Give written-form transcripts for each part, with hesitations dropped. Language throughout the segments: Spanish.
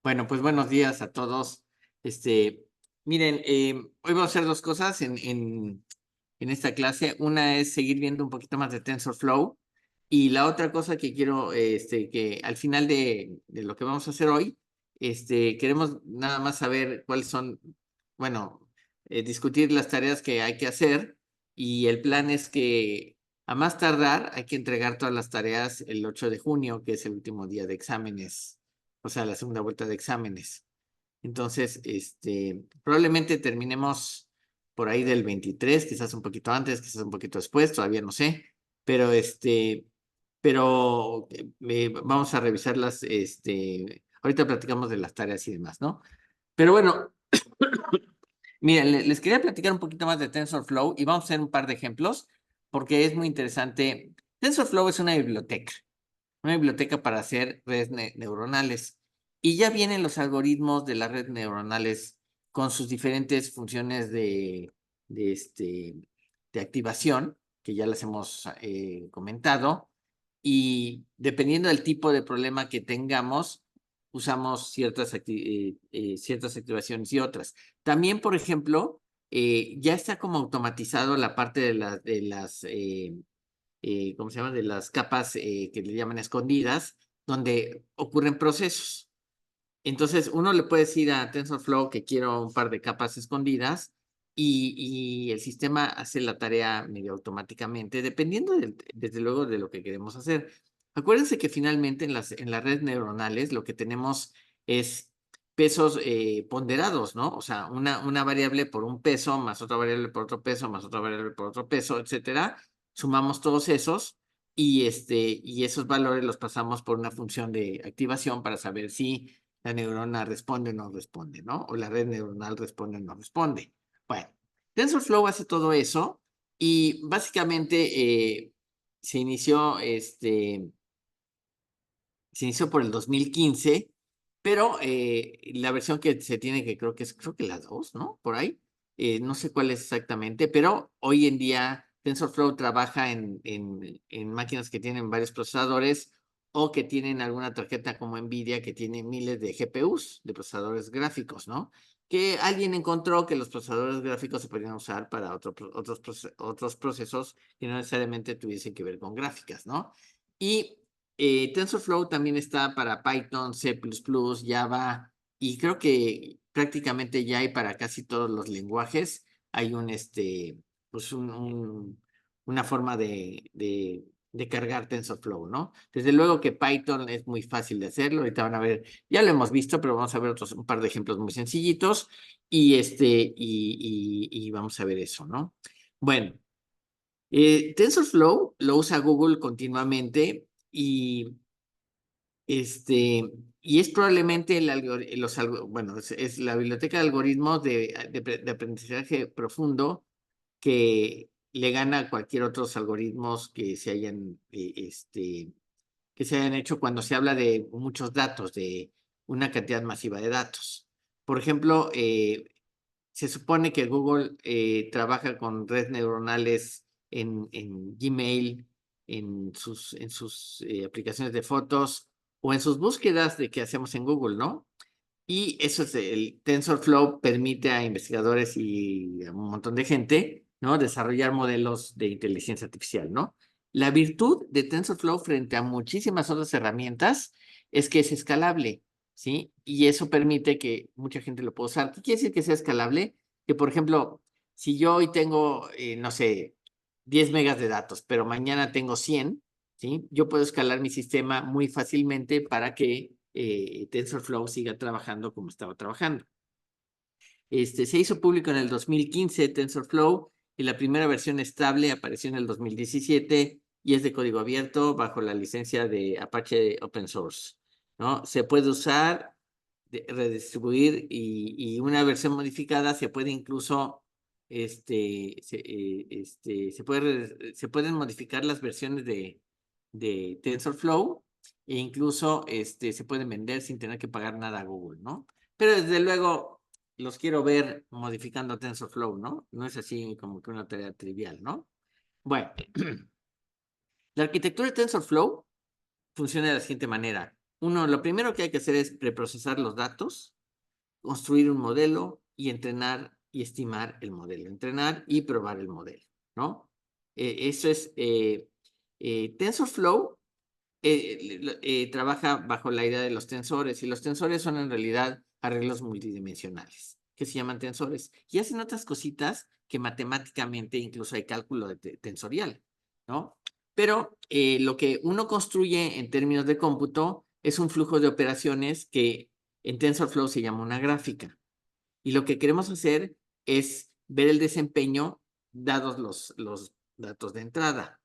Bueno, pues buenos días a todos. Miren, hoy vamos a hacer dos cosas en esta clase. Una es seguir viendo un poquito más de TensorFlow y la otra cosa que quiero, que al final de lo que vamos a hacer hoy, queremos nada más saber cuáles son, bueno, discutir las tareas que hay que hacer y el plan es que a más tardar hay que entregar todas las tareas el 8 de junio, que es el último día de exámenes, o sea, la segunda vuelta de exámenes. Entonces, probablemente terminemos por ahí del 23, quizás un poquito antes, quizás un poquito después, todavía no sé, pero vamos a revisarlas, ahorita platicamos de las tareas y demás, ¿no? Pero bueno, miren, les quería platicar un poquito más de TensorFlow y vamos a hacer un par de ejemplos porque es muy interesante. TensorFlow es una biblioteca para hacer redes neuronales. Y ya vienen los algoritmos de las redes neuronales con sus diferentes funciones de activación, que ya las hemos comentado. Y dependiendo del tipo de problema que tengamos, usamos ciertas activaciones y otras. También, por ejemplo, ya está como automatizado la parte de las ¿cómo se llama? De las capas que le llaman escondidas, donde ocurren procesos. Entonces, uno le puede decir a TensorFlow que quiero un par de capas escondidas y el sistema hace la tarea medio automáticamente, dependiendo, desde luego, de lo que queremos hacer. Acuérdense que finalmente en las redes neuronales lo que tenemos es pesos ponderados, ¿no? O sea, una variable por un peso, más otra variable por otro peso, más otra variable por otro peso, etcétera. Sumamos todos esos y esos valores los pasamos por una función de activación para saber si la neurona responde o no responde, ¿no? O la red neuronal responde o no responde. Bueno, TensorFlow hace todo eso y básicamente se inició, se inició por el 2015, pero la versión que se tiene, que creo que la 2, ¿no? Por ahí. No sé cuál es exactamente, pero hoy en día TensorFlow trabaja en máquinas que tienen varios procesadores o que tienen alguna tarjeta como NVIDIA que tiene miles de GPUs, de procesadores gráficos, ¿no? Que alguien encontró que los procesadores gráficos se podían usar para otros procesos que no necesariamente tuviesen que ver con gráficas, ¿no? Y TensorFlow también está para Python, C++, Java, y creo que prácticamente ya hay para casi todos los lenguajes. Hay pues una forma de cargar TensorFlow, ¿no? Desde luego que Python es muy fácil de hacerlo. Ahorita van a ver, ya lo hemos visto, pero vamos a ver un par de ejemplos muy sencillitos y vamos a ver eso, ¿no? Bueno. TensorFlow lo usa Google continuamente y, y es probablemente bueno, es la biblioteca de algoritmos de aprendizaje profundo que le gana a cualquier otros algoritmos que se hayan hecho cuando se habla de muchos datos, de una cantidad masiva de datos. Por ejemplo, se supone que Google trabaja con redes neuronales en Gmail, en sus aplicaciones de fotos o en sus búsquedas de que hacemos en Google, ¿no? Y eso es el TensorFlow permite a investigadores y a un montón de gente, ¿no? Desarrollar modelos de inteligencia artificial, ¿no? La virtud de TensorFlow frente a muchísimas otras herramientas es que es escalable, ¿sí? Y eso permite que mucha gente lo pueda usar. ¿Qué quiere decir que sea escalable? Que, por ejemplo, si yo hoy tengo, no sé, 10 megas de datos, pero mañana tengo 100, ¿sí? Yo puedo escalar mi sistema muy fácilmente para que TensorFlow siga trabajando como estaba trabajando. Se hizo público en el 2015 TensorFlow y la primera versión estable apareció en el 2017 y es de código abierto bajo la licencia de Apache Open Source, ¿no? Se puede usar, redistribuir y una versión modificada se puede incluso, se pueden modificar las versiones de TensorFlow e incluso se pueden vender sin tener que pagar nada a Google, ¿no? Pero desde luego los quiero ver modificando TensorFlow, ¿no? No es así como que una tarea trivial, ¿no? Bueno, la arquitectura de TensorFlow funciona de la siguiente manera. lo primero que hay que hacer es preprocesar los datos, construir un modelo y entrenar y estimar el modelo, entrenar y probar el modelo, ¿no? Eso es, TensorFlow trabaja bajo la idea de los tensores, y los tensores son en realidad arreglos multidimensionales, que se llaman tensores, y hacen otras cositas que matemáticamente incluso hay cálculo tensorial, ¿no? Pero lo que uno construye en términos de cómputo es un flujo de operaciones que en TensorFlow se llama una gráfica. Y lo que queremos hacer es ver el desempeño dados los datos de entrada.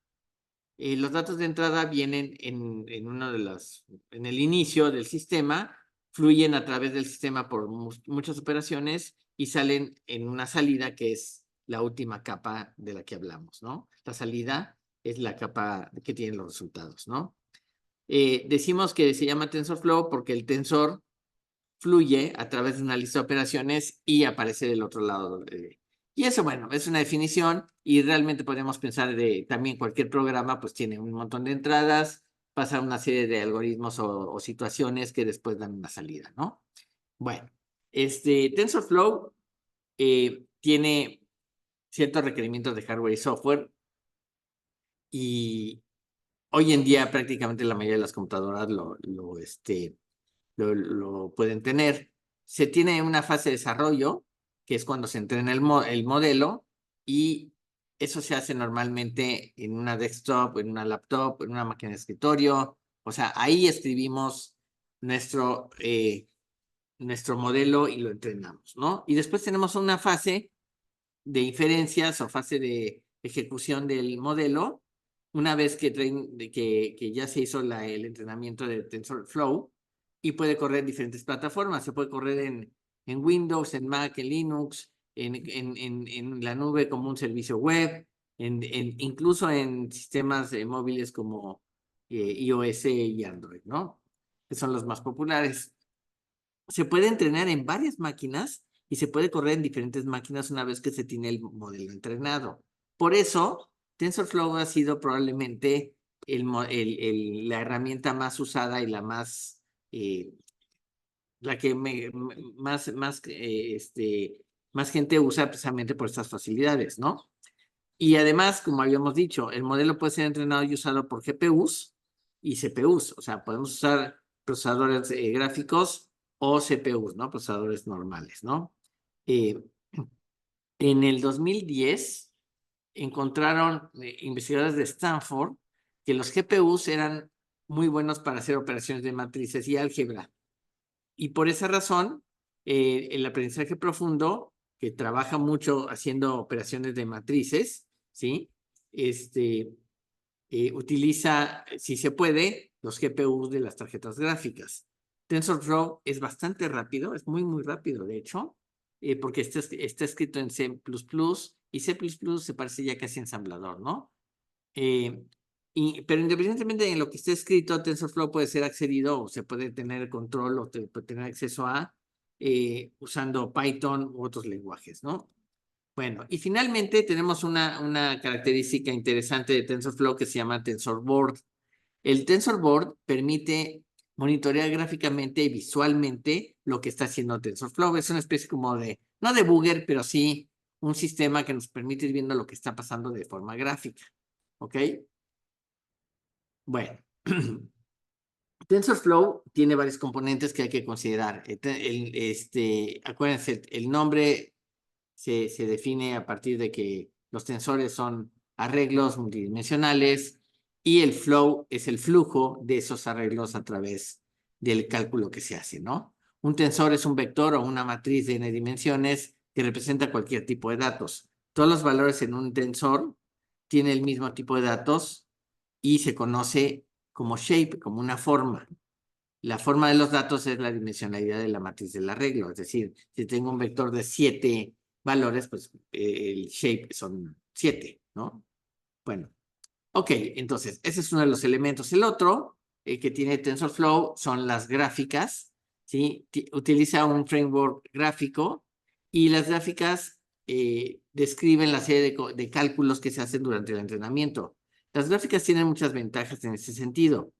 Los datos de entrada vienen en el inicio del sistema, fluyen a través del sistema por muchas operaciones y salen en una salida que es la última capa de la que hablamos, ¿no? La salida es la capa que tienen los resultados, ¿no? Decimos que se llama TensorFlow porque el tensor fluye a través de una lista de operaciones y aparece del otro lado. Y eso, bueno, es una definición y realmente podemos pensar de también cualquier programa, pues tiene un montón de entradas, pasa una serie de algoritmos o situaciones que después dan una salida, ¿no? Bueno, TensorFlow tiene ciertos requerimientos de hardware y software y hoy en día prácticamente la mayoría de las computadoras lo pueden tener. Se tiene una fase de desarrollo, que es cuando se entrena el modelo, y eso se hace normalmente en una desktop, en una laptop, en una máquina de escritorio. O sea, ahí escribimos nuestro modelo y lo entrenamos, ¿no? Y después tenemos una fase de inferencias o fase de ejecución del modelo, una vez que ya se hizo el entrenamiento de TensorFlow, y puede correr en diferentes plataformas. Se puede correr en Windows, en Mac, en Linux, en la nube como un servicio web, incluso en sistemas móviles como iOS y Android, ¿no? Que son los más populares. Se puede entrenar en varias máquinas y se puede correr en diferentes máquinas una vez que se tiene el modelo entrenado. Por eso, TensorFlow ha sido probablemente la herramienta más usada y la que más gente usa precisamente por estas facilidades, ¿no? Y además, como habíamos dicho, el modelo puede ser entrenado y usado por GPUs y CPUs. O sea, podemos usar procesadores gráficos o CPUs, ¿no? Procesadores normales, ¿no? En el 2010 encontraron investigadores de Stanford que los GPUs eran muy buenos para hacer operaciones de matrices y álgebra. Y por esa razón, el aprendizaje profundo, que trabaja mucho haciendo operaciones de matrices, ¿sí? Utiliza, si se puede, los GPUs de las tarjetas gráficas. TensorFlow es bastante rápido, es muy, muy rápido, de hecho, porque está escrito en C++ y C++ se parece ya casi a ensamblador, ¿no? Pero independientemente de lo que esté escrito, TensorFlow puede ser accedido o se puede tener control o puede tener acceso a usando Python u otros lenguajes, ¿no? Bueno, y finalmente tenemos una característica interesante de TensorFlow que se llama TensorBoard. El TensorBoard permite monitorear gráficamente y visualmente lo que está haciendo TensorFlow. Es una especie como no debugger, pero sí un sistema que nos permite ir viendo lo que está pasando de forma gráfica. ¿Ok? Bueno, TensorFlow tiene varios componentes que hay que considerar. Acuérdense, el nombre se define a partir de que los tensores son arreglos multidimensionales y el flow es el flujo de esos arreglos a través del cálculo que se hace, ¿no? Un tensor es un vector o una matriz de n dimensiones que representa cualquier tipo de datos. Todos los valores en un tensor tienen el mismo tipo de datos y se conoce como shape, como una forma. La forma de los datos es la dimensionalidad de la matriz del arreglo. Es decir, si tengo un vector de 7 valores, pues el shape son 7, ¿no? Bueno, ok, entonces ese es uno de los elementos. El otro que tiene TensorFlow son las gráficas, ¿sí? Utiliza un framework gráfico y las gráficas describen la serie de cálculos que se hacen durante el entrenamiento. Las gráficas tienen muchas ventajas en ese sentido.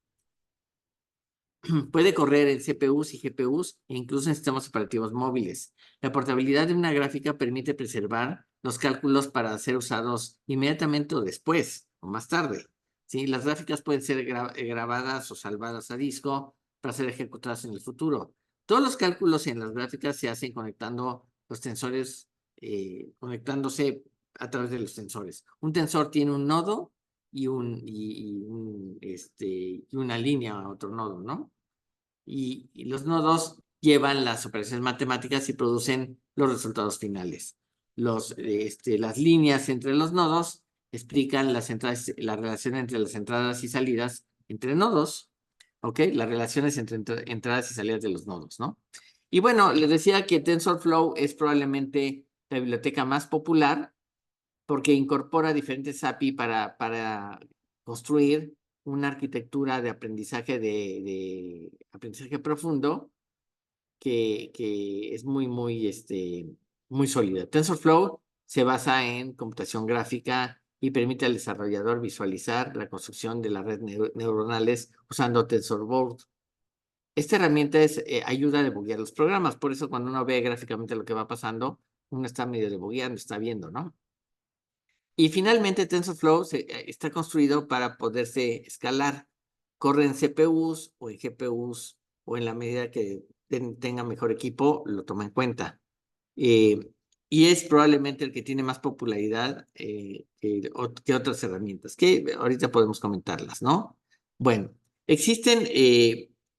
Puede correr en CPUs y GPUs e incluso en sistemas operativos móviles. La portabilidad de una gráfica permite preservar los cálculos para ser usados inmediatamente o después, o más tarde. ¿Sí? Las gráficas pueden ser grabadas o salvadas a disco para ser ejecutadas en el futuro. Todos los cálculos en las gráficas se hacen conectando los tensores, conectándose a través de los tensores. Un tensor tiene un nodo y una línea a otro nodo, ¿no? Y los nodos llevan las operaciones matemáticas y producen los resultados finales. Las líneas entre los nodos explican la relación entre las entradas y salidas entre nodos, ¿ok? Las relaciones entre entradas y salidas de los nodos, ¿no? Y bueno, les decía que TensorFlow es probablemente la biblioteca más popular porque incorpora diferentes API para construir una arquitectura de aprendizaje de aprendizaje profundo que es muy sólida. TensorFlow se basa en computación gráfica y permite al desarrollador visualizar la construcción de las redes neuronales usando TensorBoard. Esta herramienta ayuda a debuguear los programas, por eso cuando uno ve gráficamente lo que va pasando, uno está medio debugueando, está viendo, ¿no? Y finalmente TensorFlow está construido para poderse escalar. Corre en CPUs o en GPUs o en la medida que tenga mejor equipo, lo toma en cuenta. Y es probablemente el que tiene más popularidad que otras herramientas, que ahorita podemos comentarlas, ¿no? Bueno, existen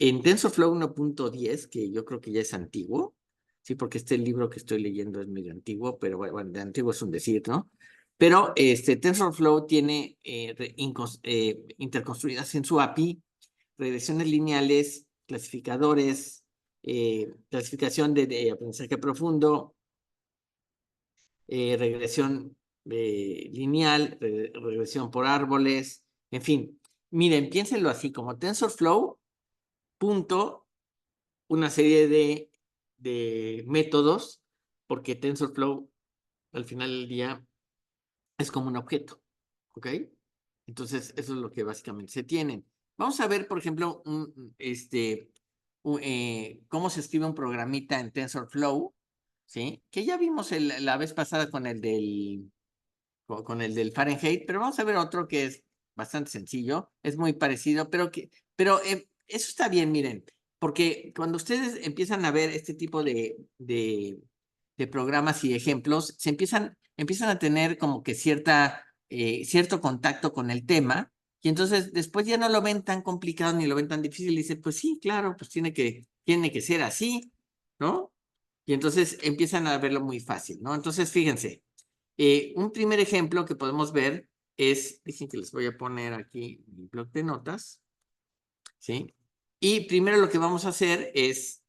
en TensorFlow 1.10, que yo creo que ya es antiguo, sí, porque este libro que estoy leyendo es medio antiguo, pero bueno, de antiguo es un decir, ¿no? Pero TensorFlow tiene interconstruidas en su API regresiones lineales, clasificadores, clasificación de aprendizaje profundo, regresión lineal, regresión por árboles, en fin. Miren, piénsenlo así, como TensorFlow, punto, una serie de métodos, porque TensorFlow, al final del día, es como un objeto, ¿ok? Entonces, eso es lo que básicamente se tienen. Vamos a ver, por ejemplo, cómo se escribe un programita en TensorFlow, ¿sí? Que ya vimos la vez pasada con el del Fahrenheit, pero vamos a ver otro que es bastante sencillo, es muy parecido, pero eso está bien, miren, porque cuando ustedes empiezan a ver este tipo de programas y ejemplos, empiezan a tener como que cierto contacto con el tema, y entonces después ya no lo ven tan complicado ni lo ven tan difícil, y dicen, pues sí, claro, pues tiene que ser así, ¿no? Y entonces empiezan a verlo muy fácil, ¿no? Entonces, fíjense, un primer ejemplo que podemos ver dicen que les voy a poner aquí mi bloc de notas, ¿sí? Y primero lo que vamos a hacer es,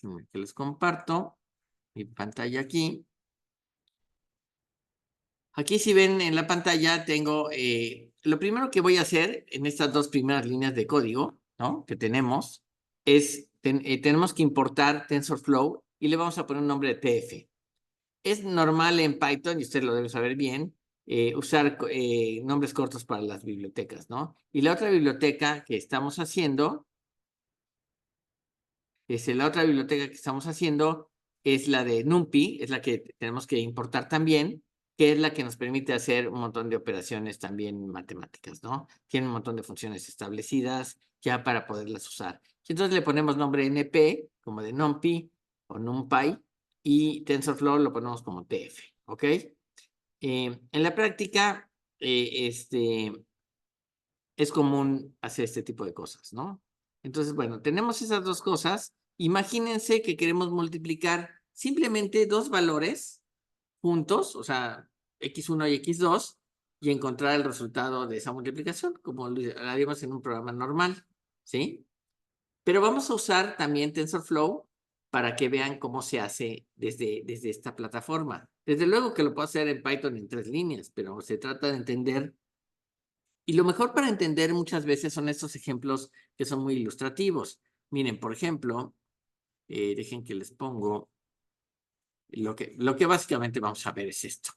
que les comparto mi pantalla aquí. Aquí si ven en la pantalla tengo, lo primero que voy a hacer en estas dos primeras líneas de código, ¿no? Que tenemos, tenemos que importar TensorFlow y le vamos a poner un nombre de TF. Es normal en Python, y usted lo debe saber bien, usar nombres cortos para las bibliotecas, ¿no? Y la otra biblioteca que estamos haciendo, es la de NumPy, es la que tenemos que importar también, que es la que nos permite hacer un montón de operaciones también matemáticas, ¿no? Tiene un montón de funciones establecidas ya para poderlas usar. Y entonces le ponemos nombre NP, como de NumPy o NumPy, y TensorFlow lo ponemos como TF, ¿ok? En la práctica, es común hacer este tipo de cosas, ¿no? Entonces, bueno, tenemos esas dos cosas. Imagínense que queremos multiplicar simplemente dos valores juntos, o sea, x1 y x2, y encontrar el resultado de esa multiplicación, como lo haríamos en un programa normal, ¿sí? Pero vamos a usar también TensorFlow para que vean cómo se hace desde esta plataforma. Desde luego que lo puedo hacer en Python en 3 líneas, pero se trata de entender. Y lo mejor para entender muchas veces son estos ejemplos que son muy ilustrativos. Miren, por ejemplo, dejen que les pongo lo que básicamente vamos a ver es esto,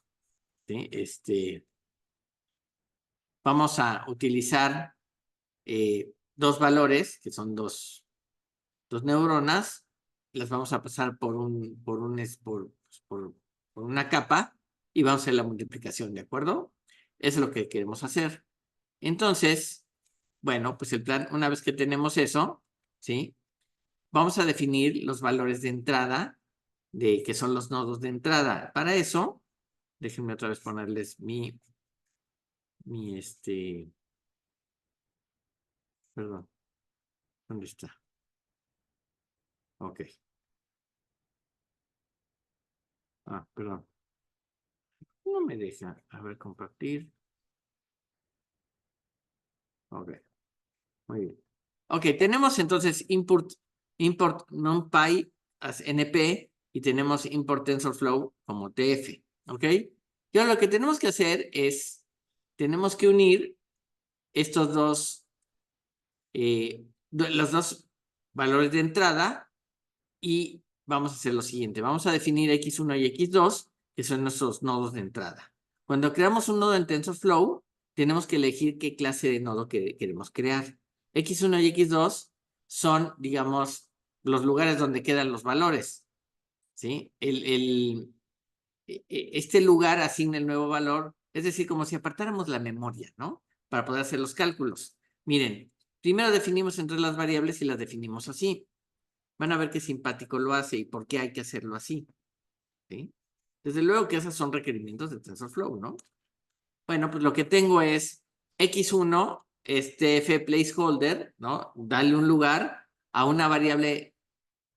¿sí? Vamos a utilizar dos valores, que son dos neuronas, las vamos a pasar por una capa y vamos a hacer la multiplicación, ¿de acuerdo? Eso es lo que queremos hacer. Entonces, bueno, pues el plan, una vez que tenemos eso, ¿sí? Vamos a definir los valores de entrada, que son los nodos de entrada. Para eso, déjenme otra vez ponerles perdón, ¿dónde está? Ok. Perdón. No me deja. A ver, compartir. Ok, muy bien. Ok, tenemos entonces import numpy as np y tenemos import TensorFlow como tf. Ok. Y ahora lo que tenemos que hacer es, tenemos que unir estos los dos valores de entrada y vamos a hacer lo siguiente. Vamos a definir x1 y x2, que son nuestros nodos de entrada. Cuando creamos un nodo en TensorFlow, tenemos que elegir qué clase de nodo queremos crear. X1 y X2 son, digamos, los lugares donde quedan los valores, ¿sí? Este lugar asigna el nuevo valor, es decir, como si apartáramos la memoria, ¿no? Para poder hacer los cálculos. Miren, primero definimos entre las variables y las definimos así. Van a ver qué simpático lo hace y por qué hay que hacerlo así, ¿sí? Desde luego que esos son requerimientos de TensorFlow, ¿no? Bueno, pues lo que tengo es x1, tf placeholder, ¿no? Dale un lugar a una variable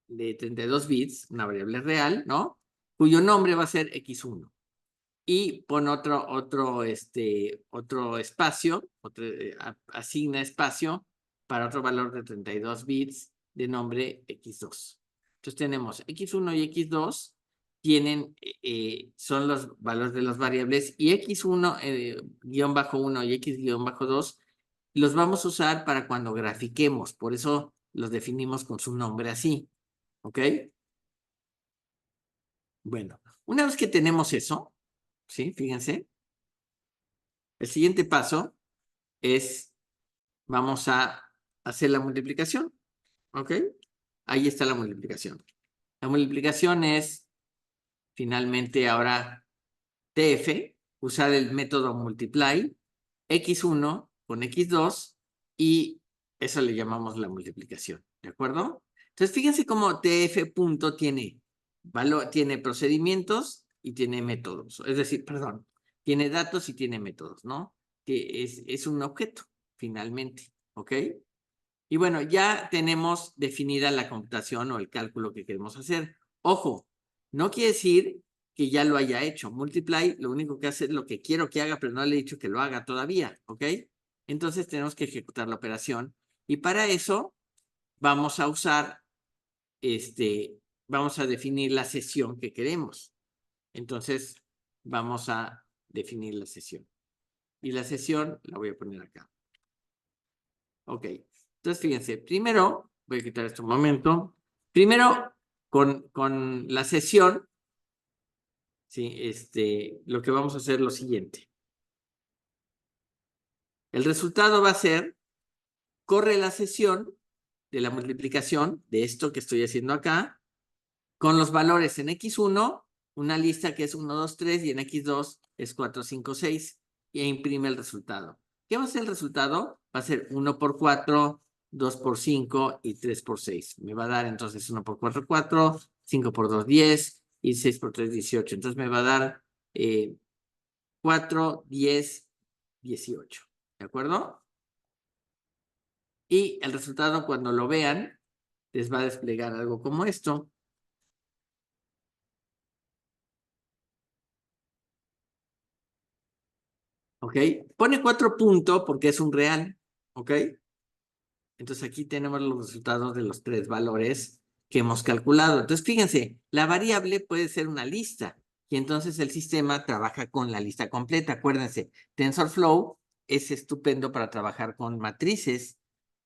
de 32 bits, una variable real, ¿no? Cuyo nombre va a ser x1. Y pon otro espacio, asigna espacio para otro valor de 32 bits de nombre x2. Entonces tenemos x1 y x2 son los valores de las variables y x1 guión bajo 1 y x guión bajo 2 los vamos a usar para cuando grafiquemos, por eso los definimos con su nombre así, ¿ok? Bueno, una vez que tenemos eso, ¿sí? Fíjense, el siguiente paso es, vamos a hacer la multiplicación, ¿ok? Ahí está la multiplicación. La multiplicación es, finalmente, ahora TF, usar el método multiply, x1 con x2, y eso le llamamos la multiplicación, ¿de acuerdo? Entonces, fíjense cómo TF punto tiene procedimientos y tiene métodos, es decir, perdón, tiene datos y tiene métodos, ¿no? Que es un objeto, finalmente, ¿ok? Y bueno, ya tenemos definida la computación o el cálculo que queremos hacer. Ojo, no quiere decir que ya lo haya hecho. Multiply lo único que hace es lo que quiero que haga, pero no le he dicho que lo haga todavía, ¿ok? Entonces tenemos que ejecutar la operación y para eso vamos a usar, vamos a definir la sesión que queremos. Entonces vamos a definir la sesión. Y la sesión la voy a poner acá. Ok, entonces fíjense, primero, voy a quitar esto un momento. Primero, con la sesión, ¿sí? Lo que vamos a hacer es lo siguiente. El resultado va a ser, corre la sesión de la multiplicación de esto que estoy haciendo acá, con los valores en x1, una lista que es 1, 2, 3, y en x2 es 4, 5, 6, e imprime el resultado. ¿Qué va a ser el resultado? Va a ser 1 por 4, 2 por 5 y 3 por 6. Me va a dar entonces 1 por 4, 4, 5 por 2, 10 y 6 por 3, 18. Entonces me va a dar 4, 10, 18. ¿De acuerdo? Y el resultado, cuando lo vean, les va a desplegar algo como esto. ¿Ok? Pone 4 puntos porque es un real. ¿Ok? Entonces aquí tenemos los resultados de los 3 valores que hemos calculado. Entonces fíjense, la variable puede ser una lista y entonces el sistema trabaja con la lista completa. Acuérdense, TensorFlow es estupendo para trabajar con matrices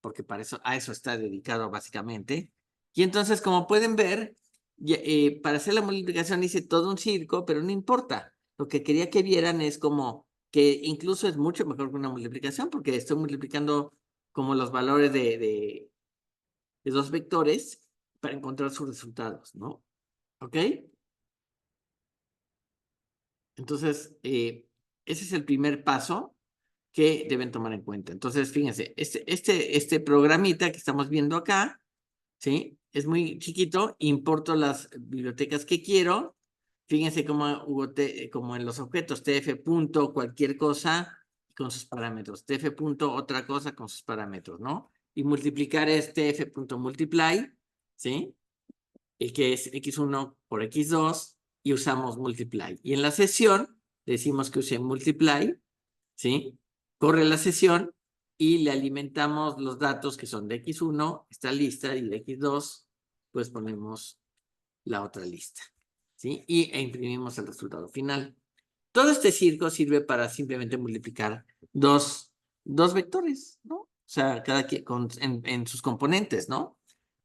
porque a eso está dedicado básicamente. Y entonces, como pueden ver, para hacer la multiplicación hice todo un circo, pero no importa. Lo que quería que vieran es como que incluso es mucho mejor que una multiplicación porque estoy multiplicando como los valores de dos vectores para encontrar sus resultados, ¿no? ¿Ok? Entonces, ese es el primer paso que deben tomar en cuenta. Entonces, fíjense, este programita que estamos viendo acá, ¿sí? Es muy chiquito, importo las bibliotecas que quiero. Fíjense como en los objetos, tf punto cualquier cosa con sus parámetros, tf punto otra cosa con sus parámetros, ¿no? Y multiplicar es tf punto multiply, ¿sí? El que es x1 por x2 y usamos multiply. Y en la sesión decimos que use multiply, ¿sí? Corre la sesión y le alimentamos los datos que son de x1, esta lista, y de x2, pues ponemos la otra lista, ¿sí? E imprimimos el resultado final. Todo este circo sirve para simplemente multiplicar dos vectores, ¿no? O sea, cada quien en sus componentes, ¿no?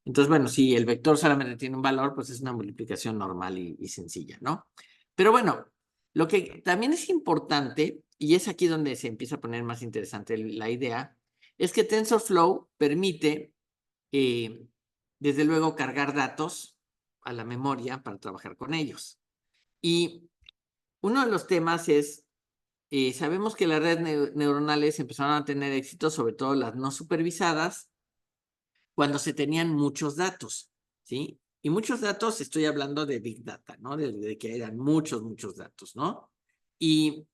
Entonces, bueno, si el vector solamente tiene un valor, pues es una multiplicación normal y sencilla, ¿no? Pero bueno, lo que también es importante, y es aquí donde se empieza a poner más interesante la idea, es que TensorFlow permite, desde luego, cargar datos a la memoria para trabajar con ellos. Y uno de los temas es, sabemos que las redes neuronales empezaron a tener éxito, sobre todo las no supervisadas, cuando se tenían muchos datos, ¿sí? Y muchos datos, estoy hablando de Big Data, ¿no? De que eran muchos datos, ¿no? Y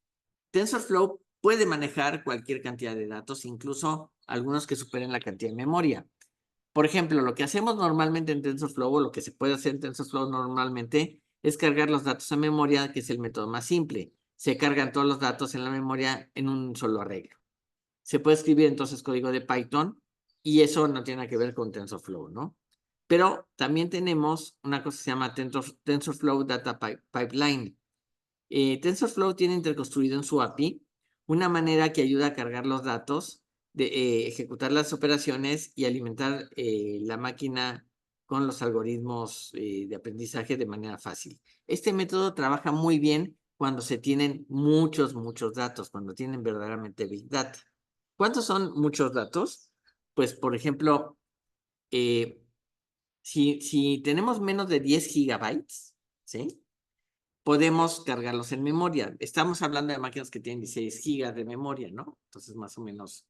TensorFlow puede manejar cualquier cantidad de datos, incluso algunos que superen la cantidad de memoria. Por ejemplo, lo que hacemos normalmente en TensorFlow, o lo que se puede hacer en TensorFlow normalmente, es cargar los datos a memoria, que es el método más simple. Se cargan todos los datos en la memoria en un solo arreglo. Se puede escribir entonces código de Python y eso no tiene nada que ver con TensorFlow, ¿no? Pero también tenemos una cosa que se llama TensorFlow Data Pipeline. TensorFlow tiene interconstruido en su API una manera que ayuda a cargar los datos, de ejecutar las operaciones y alimentar la máquina con los algoritmos de aprendizaje de manera fácil. Este método trabaja muy bien cuando se tienen muchos datos, cuando tienen verdaderamente Big Data. ¿Cuántos son muchos datos? Pues, por ejemplo, si tenemos menos de 10 gigabytes, ¿sí? Podemos cargarlos en memoria. Estamos hablando de máquinas que tienen 16 gigas de memoria, ¿no? Entonces, más o menos,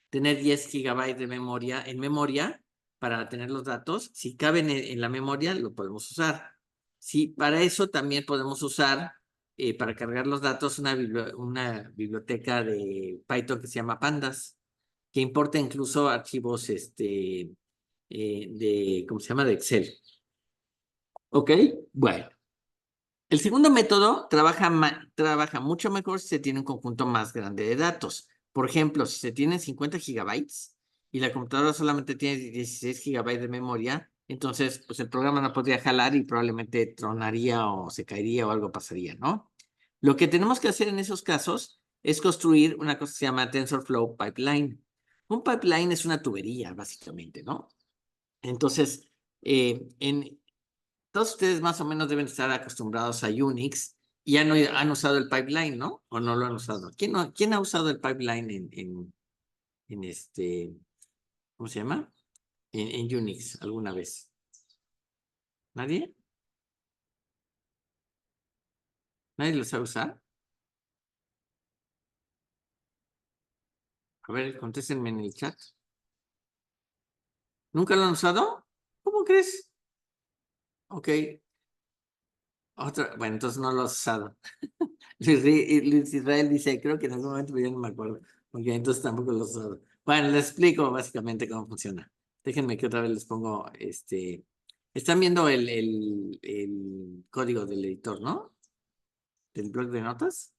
tener 10 gigabytes de memoria en memoria para tener los datos, si caben en la memoria, lo podemos usar. Sí, para eso también podemos usar, para cargar los datos, una biblioteca de Python que se llama Pandas, que importa incluso archivos ¿cómo se llama? De Excel. ¿Ok? Bueno. El segundo método trabaja mucho mejor si se tiene un conjunto más grande de datos. Por ejemplo, si se tienen 50 gigabytes y la computadora solamente tiene 16 gigabytes de memoria, entonces pues el programa no podría jalar y probablemente tronaría o se caería o algo pasaría, ¿no? Lo que tenemos que hacer en esos casos es construir una cosa que se llama TensorFlow Pipeline. Un pipeline es una tubería, básicamente, ¿no? Entonces, todos ustedes más o menos deben estar acostumbrados a Unix y han usado el pipeline, ¿no? ¿O no lo han usado? ¿Quién ha usado el pipeline ¿cómo se llama? En Unix alguna vez. ¿Nadie? ¿Nadie lo sabe usar? A ver, contéstenme en el chat. ¿Nunca lo han usado? ¿Cómo crees? Ok. Bueno, entonces no lo has usado. Luis Israel dice, creo que en algún momento, pero yo no me acuerdo. Ok, entonces tampoco lo has usado. Bueno, les explico básicamente cómo funciona. Déjenme que otra vez les pongo, están viendo el código del editor, ¿no? Del blog de notas.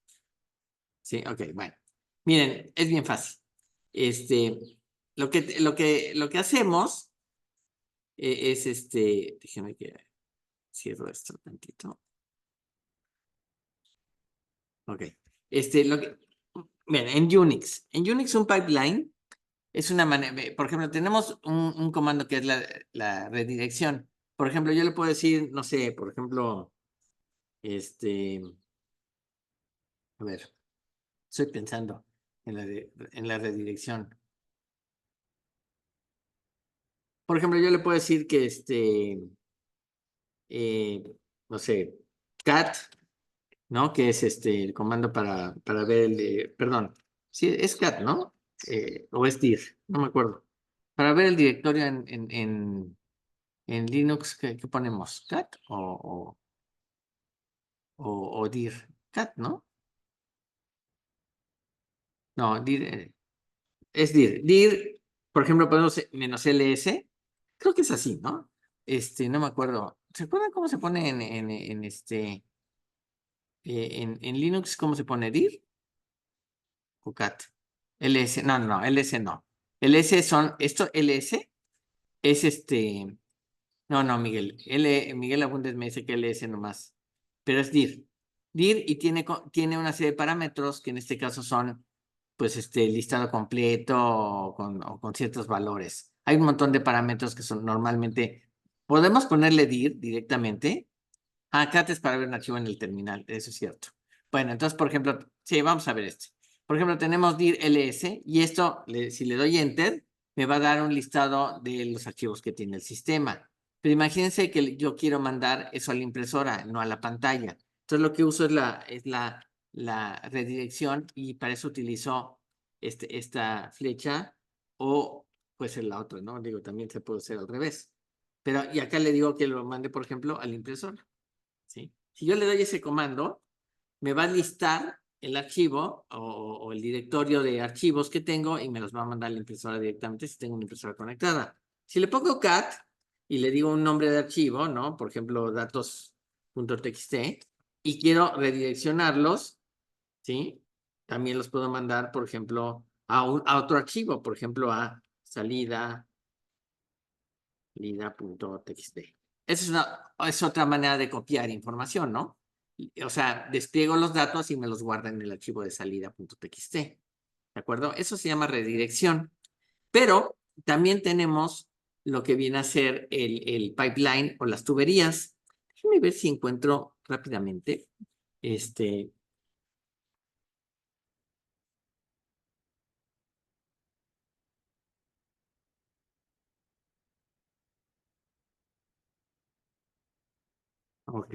Sí, ok, bueno. Miren, es bien fácil. Lo que hacemos es déjenme que cierro esto tantito. Ok. Miren, en Unix un pipeline es una manera, por ejemplo, tenemos un comando que es la redirección. Por ejemplo, yo le puedo decir, no sé, por ejemplo, a ver, estoy pensando en la redirección. Por ejemplo, yo le puedo decir que no sé, cat, ¿no? Que es el comando para ver perdón, sí, es cat, ¿no? O es dir, no me acuerdo. Para ver el directorio en Linux, ¿qué ponemos? ¿Cat o dir? Cat, ¿no? No, dir, es dir. Dir, por ejemplo, ponemos -ls. Creo que es así, ¿no? No me acuerdo. ¿Se acuerdan cómo se pone en Linux, cómo se pone dir? O cat. ls, no, ls no. ls son, esto ls es no, Miguel. Miguel Abundes me dice que ls nomás. Pero es dir. Dir y tiene una serie de parámetros que en este caso son, pues, listado completo o con ciertos valores. Hay un montón de parámetros que son normalmente, podemos ponerle dir directamente. Cat es para ver un archivo en el terminal, eso es cierto. Bueno, entonces, por ejemplo, sí, vamos a ver este. Por ejemplo, tenemos dir ls y esto, si le doy enter, me va a dar un listado de los archivos que tiene el sistema. Pero imagínense que yo quiero mandar eso a la impresora, no a la pantalla. Entonces, lo que uso es la redirección y para eso utilizo esta flecha o puede ser la otra, ¿no? Digo, también se puede hacer al revés. Pero, y acá le digo que lo mande, por ejemplo, a la impresora. ¿Sí? Si yo le doy ese comando, me va a listar el archivo o el directorio de archivos que tengo y me los va a mandar a la impresora directamente si tengo una impresora conectada. Si le pongo cat y le digo un nombre de archivo, ¿no? Por ejemplo, datos.txt y quiero redireccionarlos, ¿sí? También los puedo mandar, por ejemplo, a otro archivo, por ejemplo, a salida.txt. Esa es otra manera de copiar información, ¿no? O sea, despliego los datos y me los guarda en el archivo de salida.txt. ¿De acuerdo? Eso se llama redirección. Pero también tenemos lo que viene a ser el pipeline o las tuberías. Déjenme ver si encuentro rápidamente. Ok.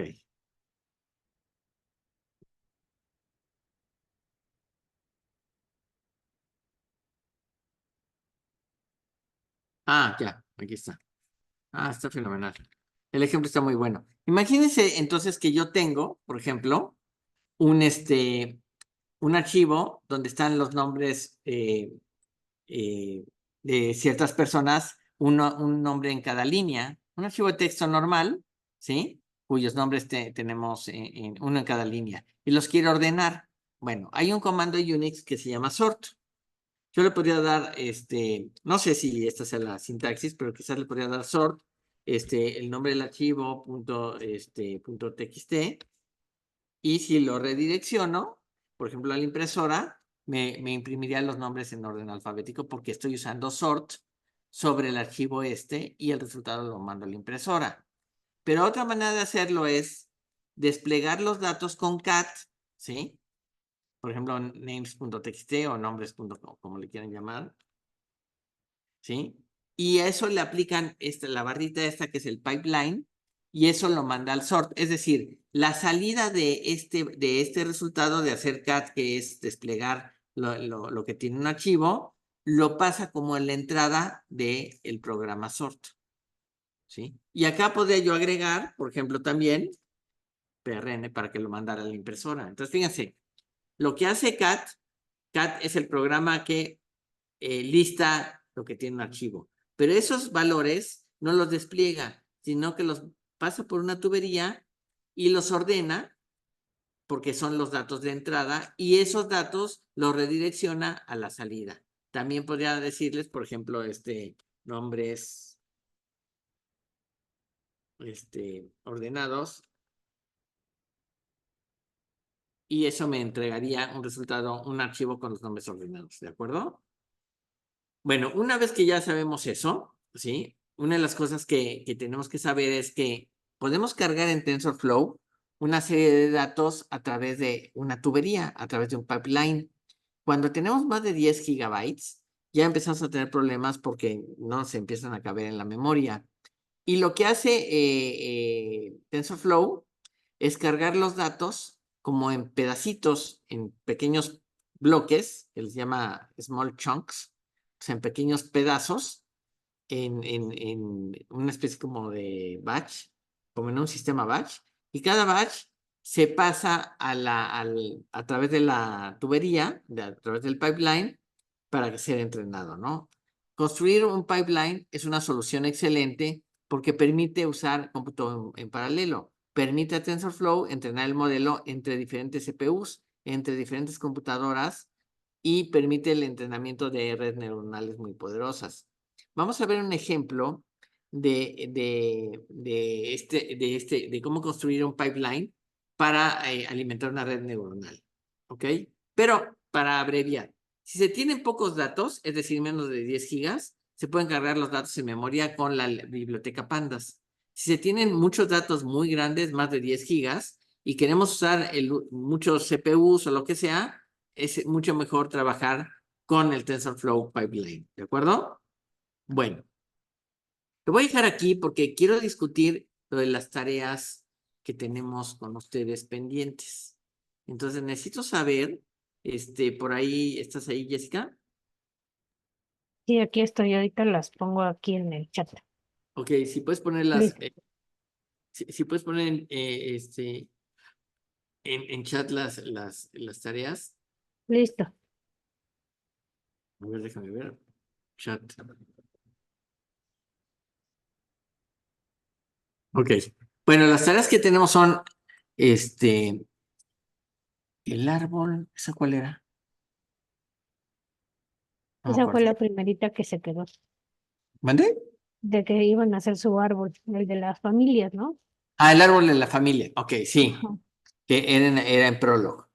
Ya, aquí está. Está fenomenal. El ejemplo está muy bueno. Imagínense entonces que yo tengo, por ejemplo, un, un archivo donde están los nombres de ciertas personas, un nombre en cada línea, un archivo de texto normal, ¿sí? Cuyos nombres tenemos uno en cada línea, y los quiero ordenar. Bueno, hay un comando en Unix que se llama sort. Yo le podría dar, no sé si esta sea la sintaxis, pero quizás le podría dar sort, el nombre del archivo, punto txt, y si lo redirecciono, por ejemplo, a la impresora, me imprimiría los nombres en orden alfabético porque estoy usando sort sobre el archivo y el resultado lo mando a la impresora. Pero otra manera de hacerlo es desplegar los datos con cat, ¿sí? Por ejemplo, names.txt o nombres.com, como le quieran llamar, ¿sí? Y a eso le aplican la barrita esta que es el pipeline y eso lo manda al sort. Es decir, la salida de este resultado de hacer cat, que es desplegar lo que tiene un archivo, lo pasa como en la entrada del programa sort, ¿sí? Y acá podría yo agregar, por ejemplo, también PRN para que lo mandara a la impresora. Entonces, fíjense, lo que hace cat es el programa que lista lo que tiene un archivo. Pero esos valores no los despliega, sino que los pasa por una tubería y los ordena porque son los datos de entrada y esos datos los redirecciona a la salida. También podría decirles, por ejemplo, nombres ordenados y eso me entregaría un resultado, un archivo con los nombres ordenados, ¿de acuerdo? Bueno, una vez que ya sabemos eso, ¿sí? Una de las cosas que tenemos que saber es que podemos cargar en TensorFlow una serie de datos a través de una tubería, a través de un pipeline. Cuando tenemos más de 10 gigabytes, ya empezamos a tener problemas porque no se empiezan a caber en la memoria. Y lo que hace TensorFlow es cargar los datos como en pedacitos, en pequeños bloques, que les llama small chunks, o sea, en pequeños pedazos, en una especie como de batch, como en un sistema batch, y cada batch se pasa a través de la tubería, a través del pipeline, para ser entrenado, ¿no? Construir un pipeline es una solución excelente porque permite usar cómputo en paralelo, permite a TensorFlow entrenar el modelo entre diferentes CPUs, entre diferentes computadoras y permite el entrenamiento de redes neuronales muy poderosas. Vamos a ver un ejemplo de cómo construir un pipeline para alimentar una red neuronal. ¿Ok? Pero para abreviar, si se tienen pocos datos, es decir, menos de 10 gigas, se pueden cargar los datos en memoria con la biblioteca Pandas. Si se tienen muchos datos muy grandes, más de 10 gigas, y queremos usar muchos CPUs o lo que sea, es mucho mejor trabajar con el TensorFlow Pipeline. ¿De acuerdo? Bueno, lo voy a dejar aquí porque quiero discutir lo de las tareas que tenemos con ustedes pendientes. Entonces necesito saber, por ahí, ¿estás ahí, Jessica? Sí, aquí estoy, ahorita las pongo aquí en el chat. Ok, si puedes ponerlas, Listo. si puedes poner en chat las tareas. Listo. A ver, déjame ver. Chat. Ok. Bueno, las tareas que tenemos son, el árbol, ¿esa cuál era? No me Esa fue acuerdo. la primerita que se quedó, ¿Mandé? de que iban a hacer su árbol, el de las familias, ¿no? Ah, el árbol de la familia. Ok, sí. Ajá, Que era en prólogo.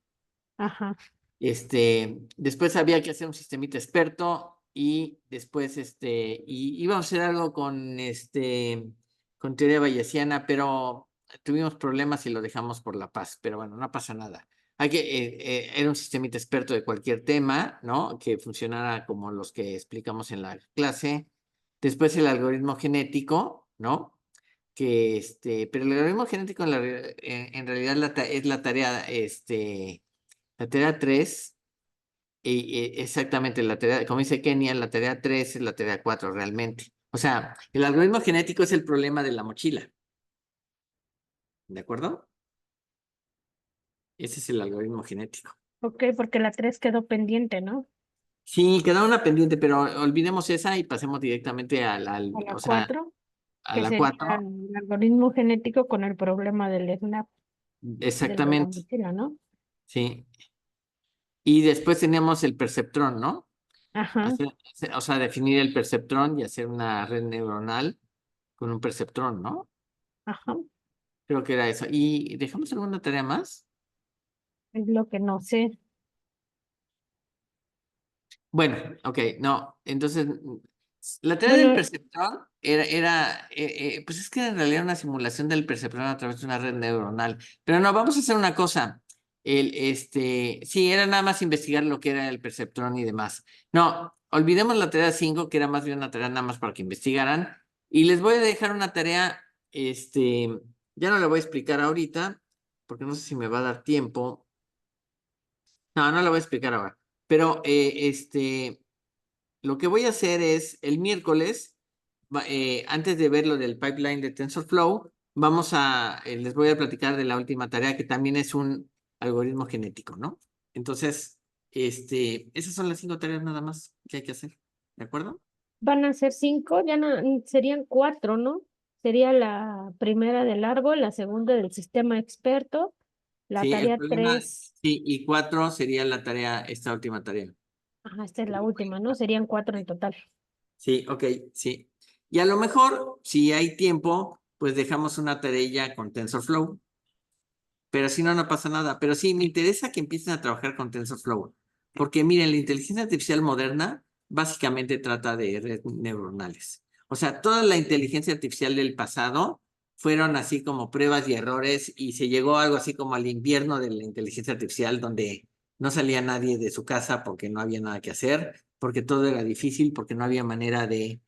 ajá. Después había que hacer un sistemita experto y después, íbamos a hacer algo con teoría bayesiana, pero tuvimos problemas y lo dejamos por la paz, pero bueno, no pasa nada. Era un sistemita experto de cualquier tema, ¿no? Que funcionara como los que explicamos en la clase. Después el algoritmo genético, ¿no? Pero el algoritmo genético en realidad es la tarea 3, exactamente, como dice Kenia, la tarea 3 es la tarea 4 realmente. O sea, el algoritmo genético es el problema de la mochila. ¿De acuerdo? Ese es el algoritmo genético. Ok, porque la 3 quedó pendiente, ¿no? Sí, queda una pendiente, pero olvidemos esa y pasemos directamente A la o sea, 4 a que la sería 4. el algoritmo genético con el problema del SNAP, del de la Exactamente, mochila, ¿no? sí. Y después tenemos el perceptrón, ¿no? Ajá, O sea, definir el perceptrón y hacer una red neuronal con un perceptrón, ¿no? ajá. Creo que era eso. ¿Y dejamos alguna tarea más? Es lo que no sé. Bueno, ok, no. Entonces, la tarea del Bueno, perceptrón pues es que en realidad era una simulación del perceptrón a través de una red neuronal. Pero no, vamos a hacer una cosa. Sí, era nada más investigar lo que era el perceptrón y demás. No, olvidemos la tarea 5 que era más bien una tarea nada más para que investigaran. Y les voy a dejar una tarea, ya no la voy a explicar ahorita, porque no sé si me va a dar tiempo. No, no la voy a explicar ahora. Pero, lo que voy a hacer es el miércoles, antes de ver lo del pipeline de TensorFlow, les voy a platicar de la última tarea que también es un algoritmo genético, ¿no? Entonces, esas son las 5 tareas nada más que hay que hacer, ¿de acuerdo? van a ser 5, ya no, serían 4, ¿no? Sería la primera del árbol, la segunda del sistema experto, la Sí, el tarea problema, 3. sí, y 4 sería la tarea, esta última tarea. Ajá, esta es la última, ¿no? Serían 4 en total. Sí, ok, sí. Y a lo mejor, si hay tiempo, pues dejamos una tarea con TensorFlow. Pero si no, no pasa nada. Pero sí, me interesa que empiecen a trabajar con TensorFlow. Porque miren, la inteligencia artificial moderna básicamente trata de redes neuronales. O sea, toda la inteligencia artificial del pasado fueron así como pruebas y errores y se llegó algo así como al invierno de la inteligencia artificial donde no salía nadie de su casa porque no había nada que hacer, porque todo era difícil, porque no había manera de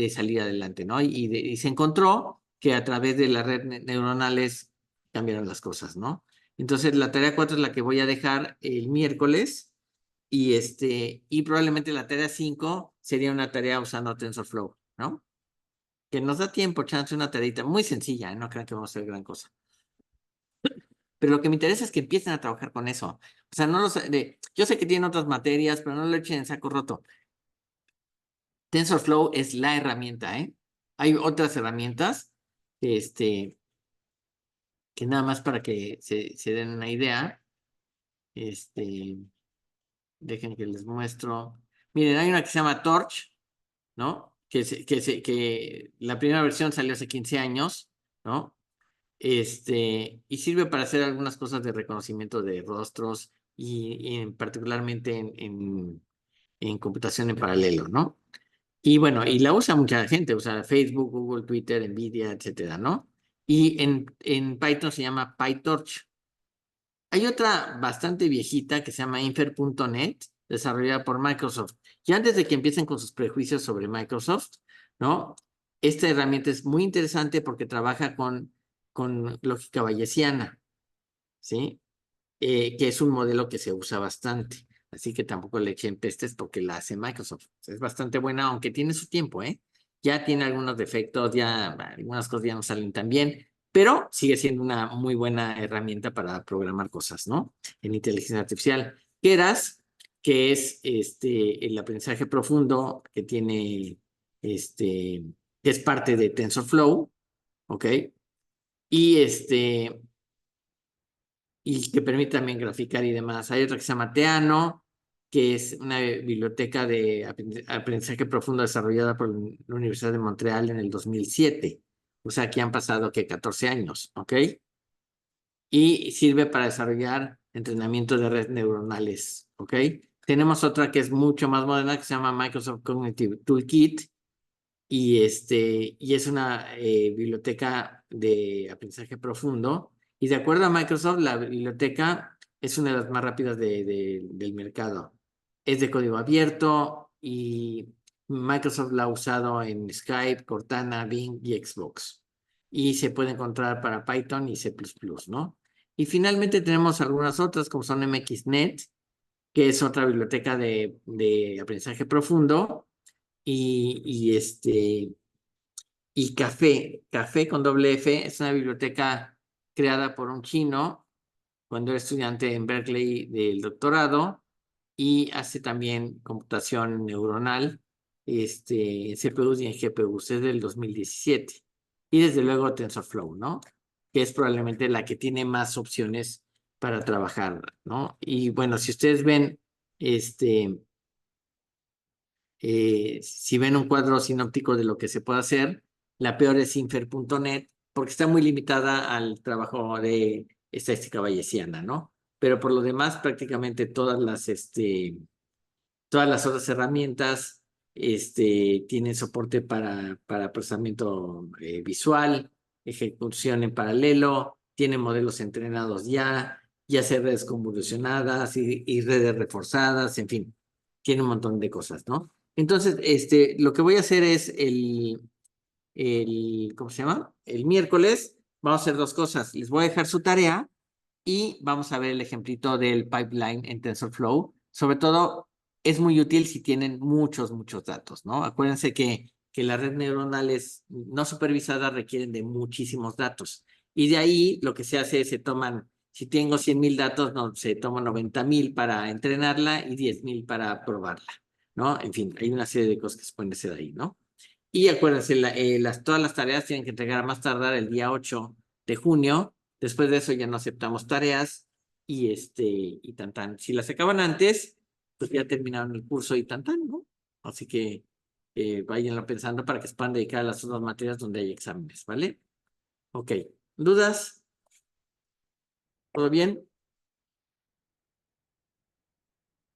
salir adelante, ¿no? Y se encontró que a través de las redes neuronales cambiaron las cosas, ¿no? Entonces, la tarea 4 es la que voy a dejar el miércoles y probablemente la tarea 5 sería una tarea usando TensorFlow, ¿no? Que nos da tiempo, chance, una tareita muy sencilla, no crean que vamos a hacer gran cosa. Pero lo que me interesa es que empiecen a trabajar con eso. O sea, no yo sé que tienen otras materias, pero no lo echen en saco roto. TensorFlow es la herramienta, ¿eh? Hay otras herramientas que nada más para que se den una idea. Dejen que les muestro. Miren, hay una que se llama Torch, ¿no? Que la primera versión salió hace 15 años, ¿no? Y sirve para hacer algunas cosas de reconocimiento de rostros y particularmente en computación en paralelo, ¿no? Y bueno, y la usa mucha gente, usa Facebook, Google, Twitter, Nvidia, etcétera, ¿no? Y en Python se llama PyTorch. Hay otra bastante viejita que se llama Infer.net, desarrollada por Microsoft. Y antes de que empiecen con sus prejuicios sobre Microsoft, ¿no? Esta herramienta es muy interesante porque trabaja con lógica bayesiana, ¿sí? Que es un modelo que se usa bastante. Así que tampoco le echen pestes porque la hace Microsoft. Es bastante buena, aunque tiene su tiempo, ¿eh? Ya tiene algunos defectos, ya algunas cosas ya no salen tan bien, pero sigue siendo una muy buena herramienta para programar cosas, ¿no? En inteligencia artificial. Keras, que es el aprendizaje profundo que tiene, que es parte de TensorFlow, ¿ok? Y y que permite también graficar y demás. Hay otra que se llama Teano, que es una biblioteca de aprendizaje profundo desarrollada por la Universidad de Montreal en el 2007. O sea, que han pasado que 14 años, ¿ok? Y sirve para desarrollar entrenamiento de redes neuronales, ¿ok? Tenemos otra que es mucho más moderna que se llama Microsoft Cognitive Toolkit y es una biblioteca de aprendizaje profundo. Y de acuerdo a Microsoft, la biblioteca es una de las más rápidas del mercado. Es de código abierto y Microsoft la ha usado en Skype, Cortana, Bing y Xbox. Y se puede encontrar para Python y C++, ¿no? Y finalmente tenemos algunas otras como son MXNet, que es otra biblioteca de aprendizaje profundo y y Café con doble F, es una biblioteca creada por un chino cuando era estudiante en Berkeley del doctorado y hace también computación neuronal, en CPUs y en GPUs, es del 2017. Y desde luego TensorFlow, ¿no? Que es probablemente la que tiene más opciones para trabajar, ¿no? Y bueno, si ustedes ven, si ven un cuadro sinóptico de lo que se puede hacer, la peor es Infer.net, porque está muy limitada al trabajo de estadística bayesiana, ¿no? Pero por lo demás, prácticamente todas las otras herramientas tienen soporte para procesamiento visual, ejecución en paralelo, tienen modelos entrenados ya sea redes convolucionadas y redes reforzadas, en fin, tiene un montón de cosas, ¿no? Entonces, lo que voy a hacer es ¿cómo se llama? El miércoles vamos a hacer dos cosas. Les voy a dejar su tarea y vamos a ver el ejemplito del pipeline en TensorFlow. Sobre todo, es muy útil si tienen muchos datos, ¿no? Acuérdense que las redes neuronales no supervisadas requieren de muchísimos datos. Y de ahí lo que se hace es se toman, si tengo 100,000 datos, no, se toman 90,000 para entrenarla y 10,000 para probarla, ¿no? En fin, hay una serie de cosas que se pueden hacer ahí, ¿no? Y acuérdense, todas las tareas tienen que entregar a más tardar el día 8 de junio. Después de eso ya no aceptamos tareas y tan tan. Si las acaban antes, pues ya terminaron el curso y tan tan, ¿no? Así que váyanlo pensando para que se puedan dedicar a las otras materias donde hay exámenes, ¿vale? Ok. ¿Dudas? ¿Todo bien?